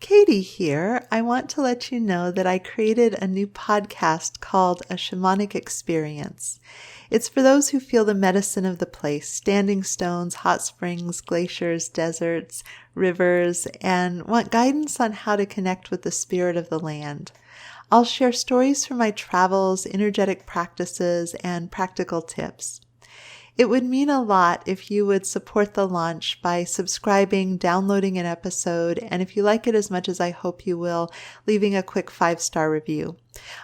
Katie here. I want to let you know that I created a new podcast called A Shamanic Experience. It's for those who feel the medicine of the place, standing stones, hot springs, glaciers, deserts, rivers, and want guidance on how to connect with the spirit of the land. I'll share stories from my travels, energetic practices, and practical tips. It would mean a lot if you would support the launch by subscribing, downloading an episode, and if you like it as much as I hope you will, leaving a quick 5-star review.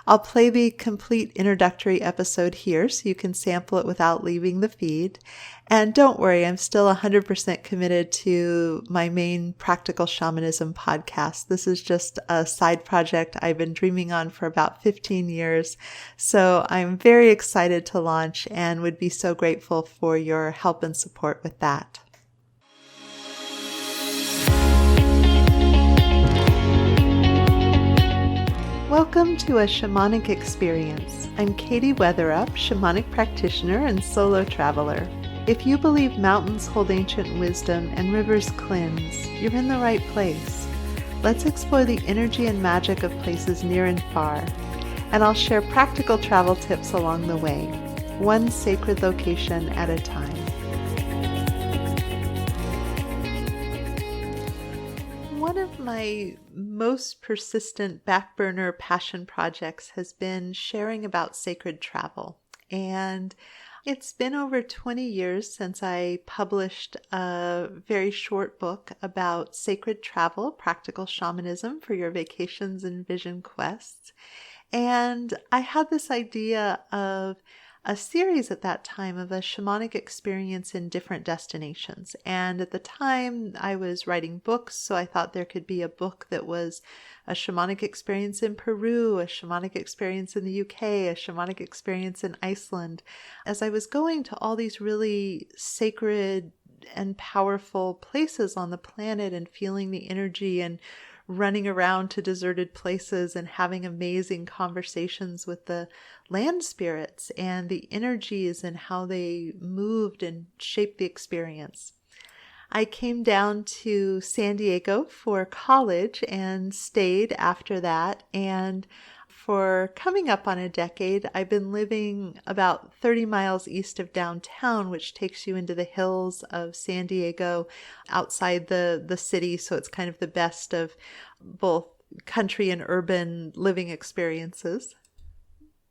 I'll play the complete introductory episode here so you can sample it without leaving the feed. And don't worry, I'm still 100% committed to my main practical shamanism podcast. This is just a side project I've been dreaming on for about 15 years. So I'm very excited to launch and would be so grateful for your help and support with that. Welcome to A Shamanic Experience. I'm Katie Weatherup, shamanic practitioner and solo traveler. If you believe mountains hold ancient wisdom and rivers cleanse, you're in the right place. Let's explore the energy and magic of places near and far, and I'll share practical travel tips along the way, one sacred location at a time. One of my most persistent back burner passion projects has been sharing about sacred travel. And it's been over 20 years since I published a very short book about sacred travel, practical shamanism for your vacations and vision quests. And I had this idea of a series at that time of a shamanic experience in different destinations. And at the time I was writing books, so I thought there could be a book that was a shamanic experience in Peru, a shamanic experience in the UK, a shamanic experience in Iceland. As I was going to all these really sacred and powerful places on the planet and feeling the energy and running around to deserted places and having amazing conversations with the land spirits and the energies and how they moved and shaped the experience. I came down to San Diego for college and stayed after that. And for coming up on a decade, I've been living about 30 miles east of downtown, which takes you into the hills of San Diego outside the city. So it's kind of the best of both country and urban living experiences.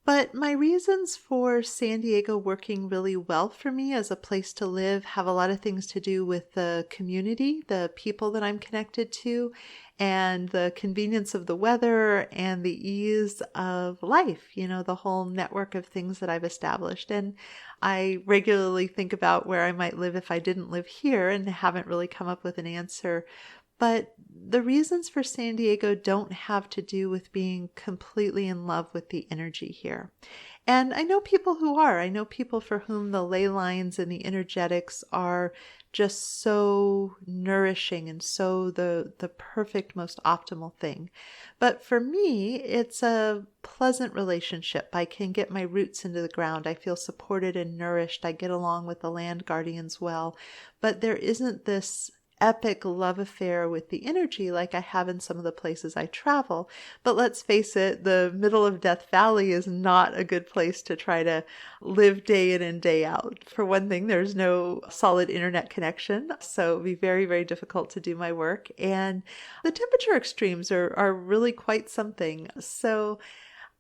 But my reasons for San Diego working really well for me as a place to live have a lot of things to do with the community, the people that I'm connected to, and the convenience of the weather and the ease of life, the whole network of things that I've established. And I regularly think about where I might live if I didn't live here and haven't really come up with an answer. But the reasons for San Diego don't have to do with being completely in love with the energy here. And I know people who are. I know people for whom the ley lines and the energetics are just so nourishing and so the perfect, most optimal thing. But for me, it's a pleasant relationship. I can get my roots into the ground. I feel supported and nourished. I get along with the land guardians well. But there isn't this epic love affair with the energy like I have in some of the places I travel. But let's face it, the middle of Death Valley is not a good place to try to live day in and day out. For one thing, there's no solid internet connection, so it would be very, very difficult to do my work. And the temperature extremes are really quite something. So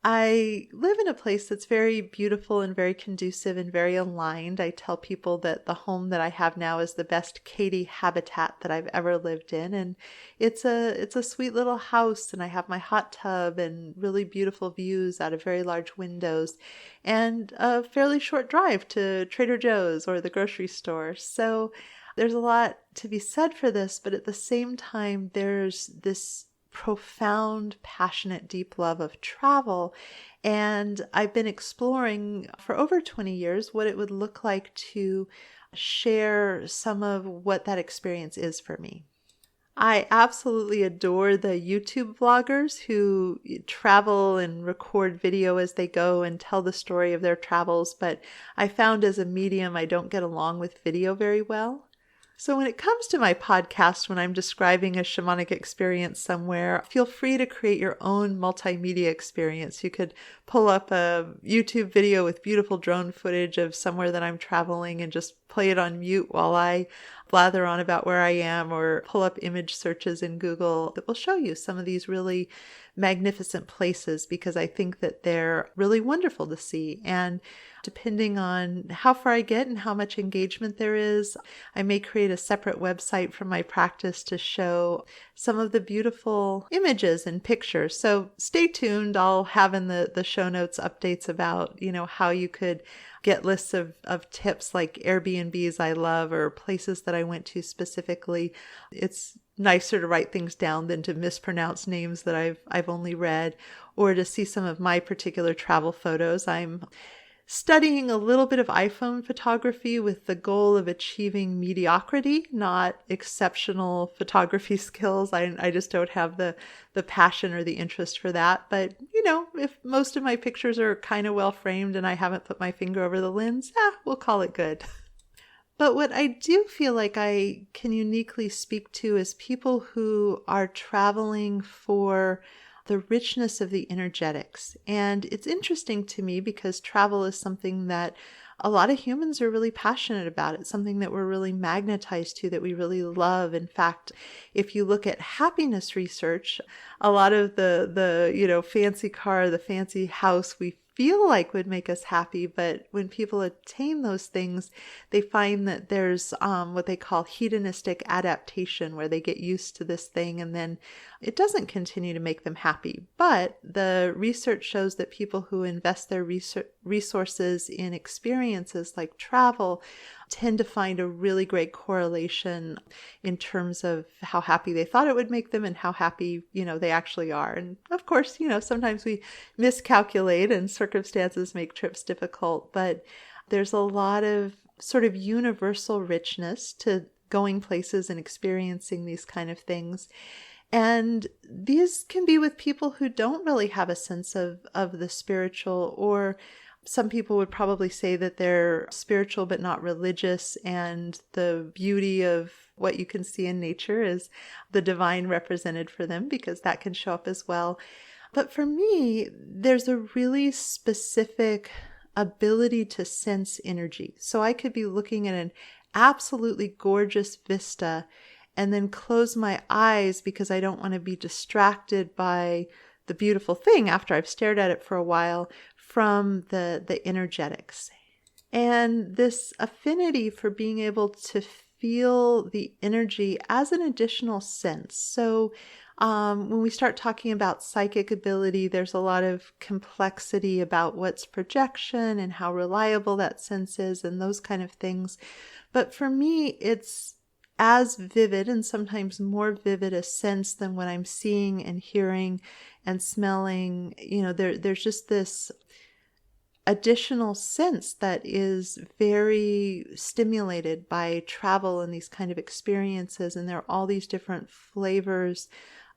I live in a place that's very beautiful and very conducive and very aligned. I tell people that the home that I have now is the best Katie habitat that I've ever lived in. And it's a sweet little house, and I have my hot tub and really beautiful views out of very large windows and a fairly short drive to Trader Joe's or the grocery store. So there's a lot to be said for this, but at the same time, there's this profound, passionate, deep love of travel. And I've been exploring for over 20 years what it would look like to share some of what that experience is for me. I absolutely adore the YouTube vloggers who travel and record video as they go and tell the story of their travels, but I found as a medium I don't get along with video very well. So when it comes to my podcast, when I'm describing a shamanic experience somewhere, feel free to create your own multimedia experience. You could pull up a YouTube video with beautiful drone footage of somewhere that I'm traveling and just play it on mute while I blather on about where I am, or pull up image searches in Google that will show you some of these really magnificent places, because I think that they're really wonderful to see. And depending on how far I get and how much engagement there is, I may create a separate website from my practice to show some of the beautiful images and pictures. So stay tuned. I'll have in the show notes updates about, how you could get lists of tips like Airbnbs I love, or places that I went to specifically. It's nicer to write things down than to mispronounce names that I've only read, or to see some of my particular travel photos. I'm studying a little bit of iPhone photography with the goal of achieving mediocrity, not exceptional photography skills. I just don't have the passion or the interest for that. But, if most of my pictures are kind of well framed and I haven't put my finger over the lens, we'll call it good. But what I do feel like I can uniquely speak to is people who are traveling for the richness of the energetics. And it's interesting to me because travel is something that a lot of humans are really passionate about. It's something that we're really magnetized to, that we really love. In fact, if you look at happiness research, a lot of the fancy car, the fancy house we feel like would make us happy, but when people attain those things, they find that there's what they call hedonistic adaptation, where they get used to this thing and then it doesn't continue to make them happy. But the research shows that people who invest their resources in experiences like travel tend to find a really great correlation in terms of how happy they thought it would make them and how happy, they actually are. And of course, sometimes we miscalculate and circumstances make trips difficult, but there's a lot of sort of universal richness to going places and experiencing these kind of things. And these can be with people who don't really have a sense of the spiritual, or some people would probably say that they're spiritual but not religious, and the beauty of what you can see in nature is the divine represented for them, because that can show up as well. But for me, there's a really specific ability to sense energy. So I could be looking at an absolutely gorgeous vista and then close my eyes because I don't want to be distracted by the beautiful thing after I've stared at it for a while, from the energetics. And this affinity for being able to feel the energy as an additional sense. So when we start talking about psychic ability, there's a lot of complexity about what's projection and how reliable that sense is and those kind of things. But for me, it's as vivid and sometimes more vivid a sense than what I'm seeing and hearing and smelling. There's just this additional sense that is very stimulated by travel and these kind of experiences. And there are all these different flavors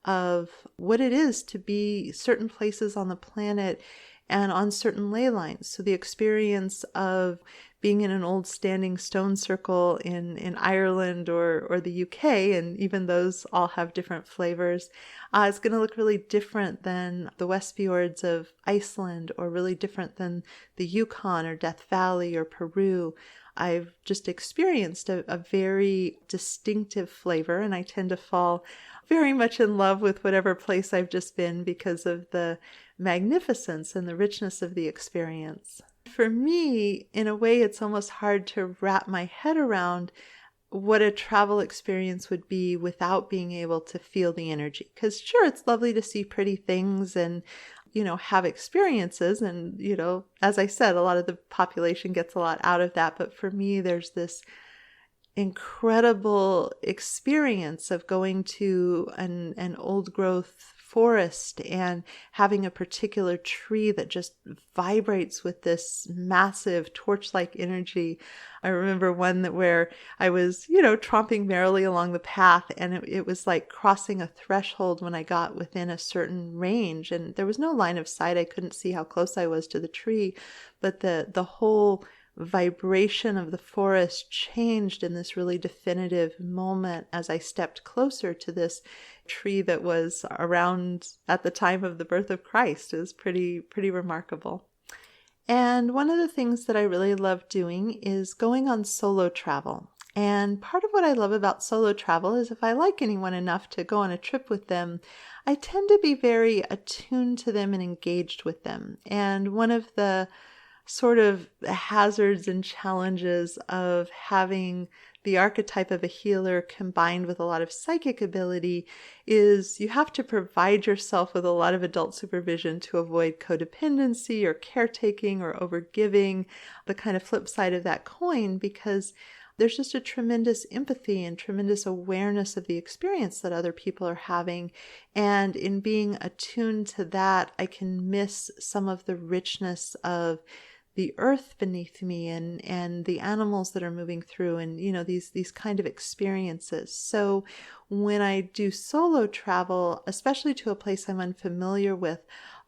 of what it is to be certain places on the planet and on certain ley lines. So the experience of being in an old standing stone circle in Ireland or the UK, and even those all have different flavors, is going to look really different than the West Fjords of Iceland, or really different than the Yukon or Death Valley or Peru. I've just experienced a very distinctive flavor, and I tend to fall very much in love with whatever place I've just been because of the magnificence and the richness of the experience. For me, in a way, it's almost hard to wrap my head around what a travel experience would be without being able to feel the energy. Because sure, it's lovely to see pretty things and, have experiences. And, as I said, a lot of the population gets a lot out of that. But for me, there's this incredible experience of going to an old growth forest and having a particular tree that just vibrates with this massive torch-like energy. I remember one where I was, tromping merrily along the path, and it was like crossing a threshold when I got within a certain range, and there was no line of sight. I couldn't see how close I was to the tree, but the whole vibration of the forest changed in this really definitive moment as I stepped closer to this tree that was around at the time of the birth of Christ. It was pretty remarkable. And one of the things that I really love doing is going on solo travel. And part of what I love about solo travel is if I like anyone enough to go on a trip with them, I tend to be very attuned to them and engaged with them. And one of the sort of hazards and challenges of having the archetype of a healer combined with a lot of psychic ability is you have to provide yourself with a lot of adult supervision to avoid codependency or caretaking or overgiving, the kind of flip side of that coin, because there's just a tremendous empathy and tremendous awareness of the experience that other people are having. And in being attuned to that, I can miss some of the richness of the earth beneath me and the animals that are moving through and, these kind of experiences. So when I do solo travel, especially to a place I'm unfamiliar with,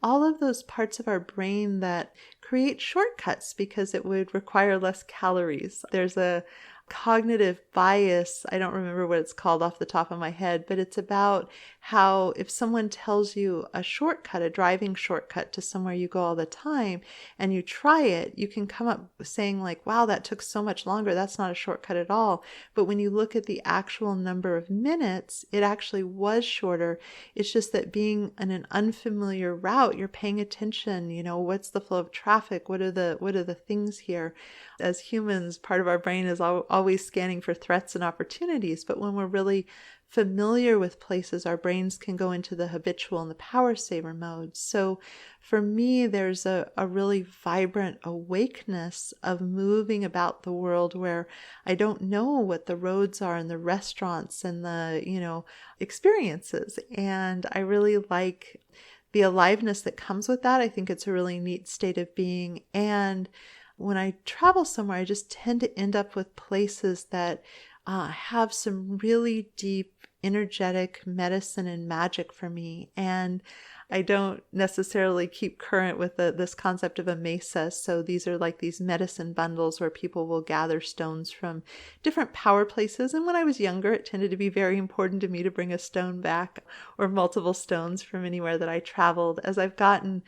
all of those parts of our brain that create shortcuts because it would require less calories. There's a cognitive bias. I don't remember what it's called off the top of my head, but it's about how if someone tells you a shortcut, a driving shortcut to somewhere you go all the time, and you try it, you can come up saying like, wow, that took so much longer. That's not a shortcut at all. But when you look at the actual number of minutes, it actually was shorter. It's just that being in an unfamiliar route, you're paying attention, what's the flow of traffic? What are the things here? As humans, part of our brain is always scanning for threats and opportunities. But when we're really familiar with places, our brains can go into the habitual and the power saver mode. So for me, there's a really vibrant awakeness of moving about the world where I don't know what the roads are and the restaurants and the, experiences. And I really like the aliveness that comes with that. I think it's a really neat state of being. And when I travel somewhere, I just tend to end up with places that have some really deep energetic medicine and magic for me. And I don't necessarily keep current with this concept of a mesa. So these are like these medicine bundles where people will gather stones from different power places. And when I was younger, it tended to be very important to me to bring a stone back or multiple stones from anywhere that I traveled. As I've gotten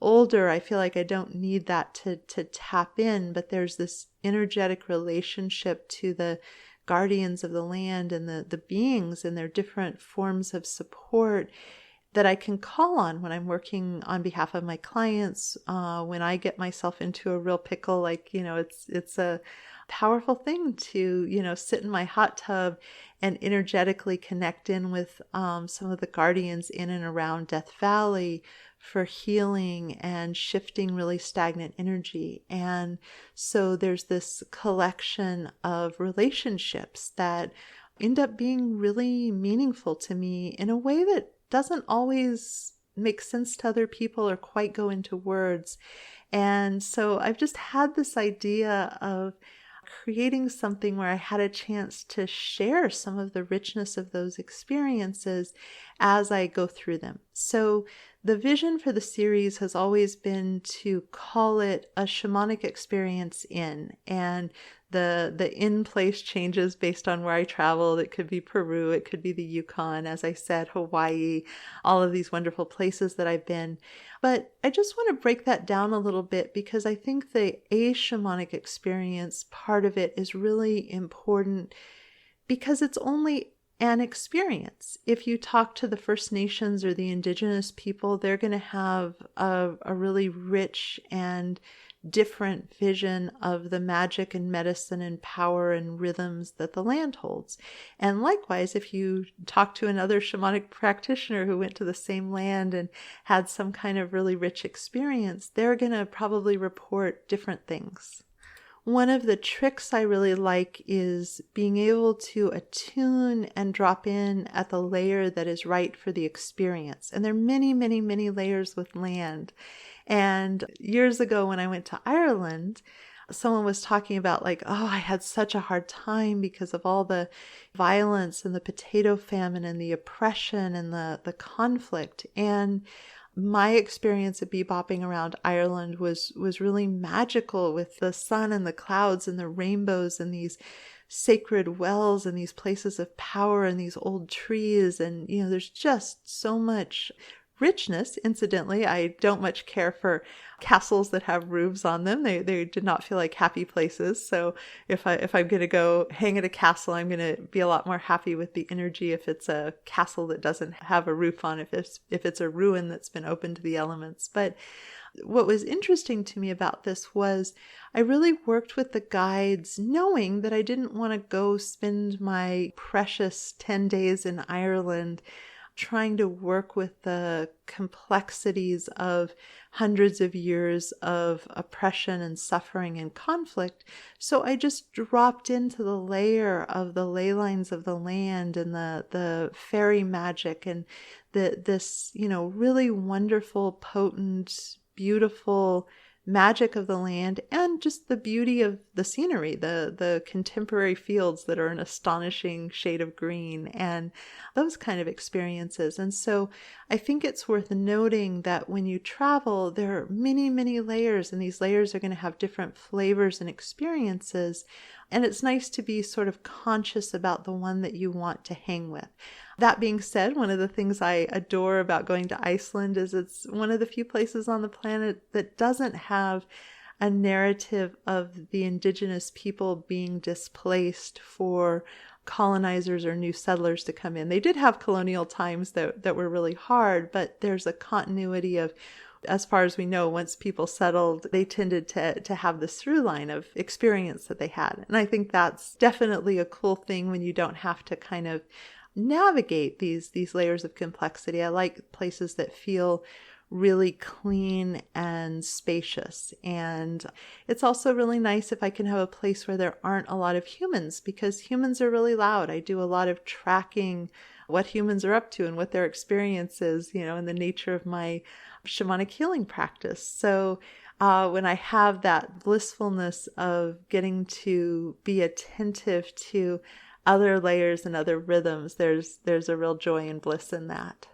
older, I feel like I don't need that to tap in, but there's this energetic relationship to the guardians of the land and the beings and their different forms of support that I can call on when I'm working on behalf of my clients, when I get myself into a real pickle. Like, it's a powerful thing to, sit in my hot tub and energetically connect in with some of the guardians in and around Death Valley for healing and shifting really stagnant energy. And so there's this collection of relationships that end up being really meaningful to me in a way that doesn't always make sense to other people or quite go into words. And so I've just had this idea of creating something where I had a chance to share some of the richness of those experiences as I go through them. So the vision for the series has always been to call it a shamanic experience in, and the in place changes based on where I traveled. It could be Peru, it could be the Yukon, as I said, Hawaii, all of these wonderful places that I've been. But I just want to break that down a little bit because I think the a shamanic experience part of it is really important because it's only an experience. If you talk to the First Nations or the Indigenous people, they're going to have a really rich and different vision of the magic and medicine and power and rhythms that the land holds. And likewise, if you talk to another shamanic practitioner who went to the same land and had some kind of really rich experience, they're going to probably report different things. One of the tricks I really like is being able to attune and drop in at the layer that is right for the experience. And there are many, many, many layers with land. And years ago when I went to Ireland, someone was talking about like, oh, I had such a hard time because of all the violence and the potato famine and the oppression and the conflict. And my experience of bebopping around Ireland was really magical, with the sun and the clouds and the rainbows and these sacred wells and these places of power and these old trees. And, there's just so much richness. Incidentally, I don't much care for castles that have roofs on them. They did not feel like happy places. So if I'm going to go hang at a castle, I'm going to be a lot more happy with the energy if it's a castle that doesn't have a roof on, if it's a ruin that's been open to the elements. But what was interesting to me about this was I really worked with the guides knowing that I didn't want to go spend my precious 10 days in Ireland trying to work with the complexities of hundreds of years of oppression and suffering and conflict. So I just dropped into the layer of the ley lines of the land and the fairy magic and this, really wonderful, potent, beautiful magic of the land, and just the beauty of the scenery, the contemporary fields that are an astonishing shade of green, and those kind of experiences. And so I think it's worth noting that when you travel, there are many, many layers, and these layers are going to have different flavors and experiences. And it's nice to be sort of conscious about the one that you want to hang with. That being said, one of the things I adore about going to Iceland is it's one of the few places on the planet that doesn't have a narrative of the indigenous people being displaced for colonizers or new settlers to come in. They did have colonial times that were really hard, but there's a continuity of, as far as we know, once people settled, they tended to have this through line of experience that they had. And I think that's definitely a cool thing when you don't have to kind of navigate these layers of complexity. I like places that feel really clean and spacious. And it's also really nice if I can have a place where there aren't a lot of humans, because humans are really loud. I do a lot of tracking what humans are up to and what their experience is, in the nature of my shamanic healing practice. So when I have that blissfulness of getting to be attentive to other layers and other rhythms, there's a real joy and bliss in that.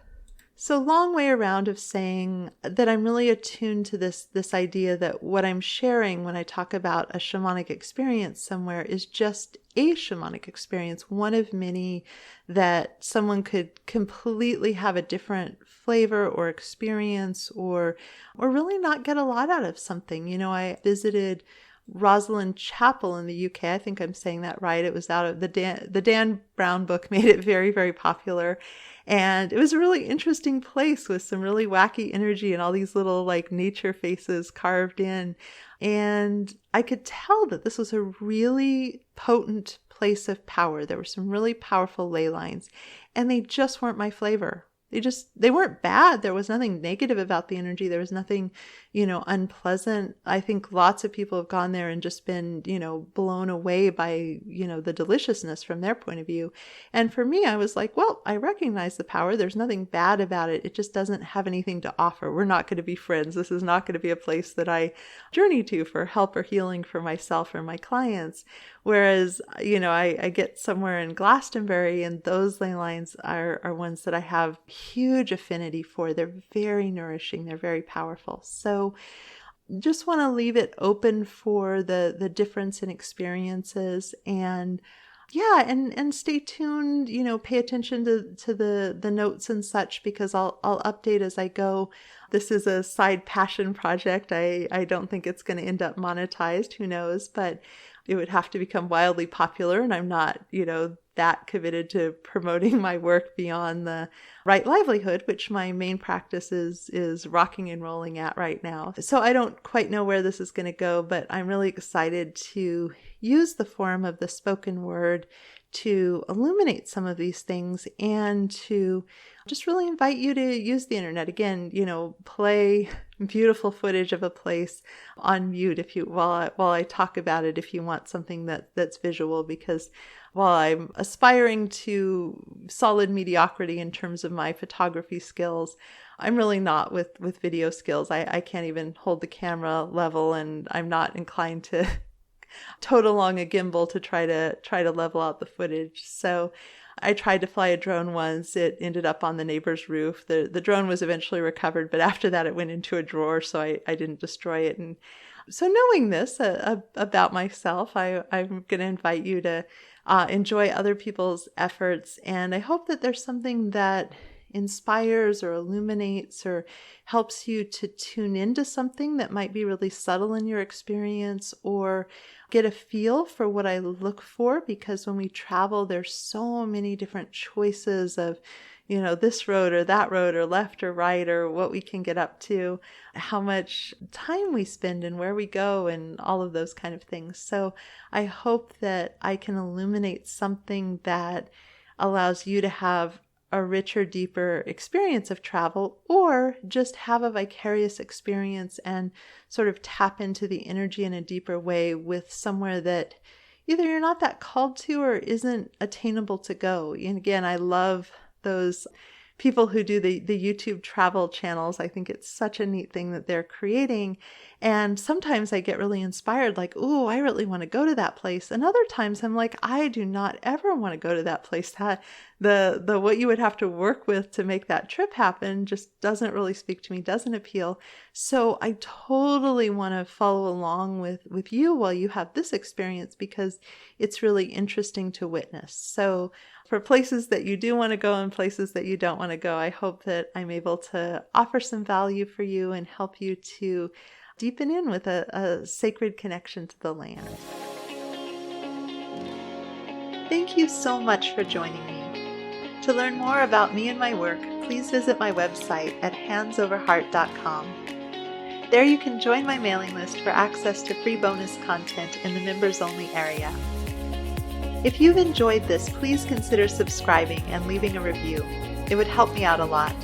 So long way around of saying that I'm really attuned to this idea that what I'm sharing when I talk about a shamanic experience somewhere is just a shamanic experience, one of many that someone could completely have a different flavor or experience or really not get a lot out of something. I visited Rosslyn Chapel in the UK. I think I'm saying that right. It was out of the Dan Brown book made it very, very popular. And it was a really interesting place with some really wacky energy and all these little nature faces carved in. And I could tell that this was a really potent place of power. There were some really powerful ley lines, and they just weren't my flavor. They weren't bad. There was nothing negative about the energy. There was nothing, unpleasant. I think lots of people have gone there and just been, blown away by, the deliciousness from their point of view. And for me, I was like, well, I recognize the power. There's nothing bad about it. It just doesn't have anything to offer. We're not going to be friends. This is not going to be a place that I journey to for help or healing for myself or my clients. Whereas, I get somewhere in Glastonbury, and those ley lines are ones that I have huge affinity for. They're very nourishing. They're very powerful. So just want to leave it open for the difference in experiences, and and stay tuned, pay attention to the notes and such, because I'll update as I go. This is a side passion project. I don't think it's going to end up monetized. Who knows? But it would have to become wildly popular, and I'm not, that committed to promoting my work beyond the right livelihood, which my main practice is rocking and rolling at right now. So I don't quite know where this is going to go, but I'm really excited to use the form of the spoken word to illuminate some of these things, and to just really invite you to use the internet. Again, play beautiful footage of a place on mute while I talk about it, if you want something that's visual, because while I'm aspiring to solid mediocrity in terms of my photography skills, I'm really not with video skills. I can't even hold the camera level, and I'm not inclined to tote along a gimbal to try to level out the footage. So I tried to fly a drone once. It ended up on the neighbor's roof. The drone was eventually recovered, but after that it went into a drawer, so I didn't destroy it. And so knowing this about myself, I'm going to invite you to enjoy other people's efforts. And I hope that there's something that inspires or illuminates or helps you to tune into something that might be really subtle in your experience, or get a feel for what I look for. Because when we travel, there's so many different choices of, this road or that road, or left or right, or what we can get up to, how much time we spend and where we go, and all of those kind of things. So I hope that I can illuminate something that allows you to have a richer, deeper experience of travel, or just have a vicarious experience and sort of tap into the energy in a deeper way with somewhere that either you're not that called to or isn't attainable to go. And again, I love those people who do the YouTube travel channels. I think it's such a neat thing that they're creating. And sometimes I get really inspired, like, oh, I really want to go to that place. And other times I'm like, I do not ever want to go to that place. That the what you would have to work with to make that trip happen just doesn't really speak to me, doesn't appeal. So I totally want to follow along with you while you have this experience, because it's really interesting to witness. So for places that you do want to go and places that you don't want to go, I hope that I'm able to offer some value for you and help you to deepen in with a sacred connection to the land. Thank you so much for joining me. To learn more about me and my work, please visit my website at handsoverheart.com. There you can join my mailing list for access to free bonus content in the members-only area. If you've enjoyed this, please consider subscribing and leaving a review. It would help me out a lot.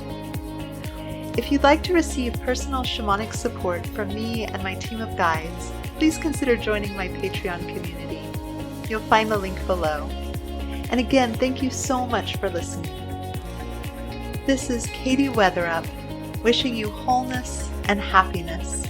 If you'd like to receive personal shamanic support from me and my team of guides, please consider joining my Patreon community. You'll find the link below. And again, thank you so much for listening. This is Katie Weatherup, wishing you wholeness and happiness.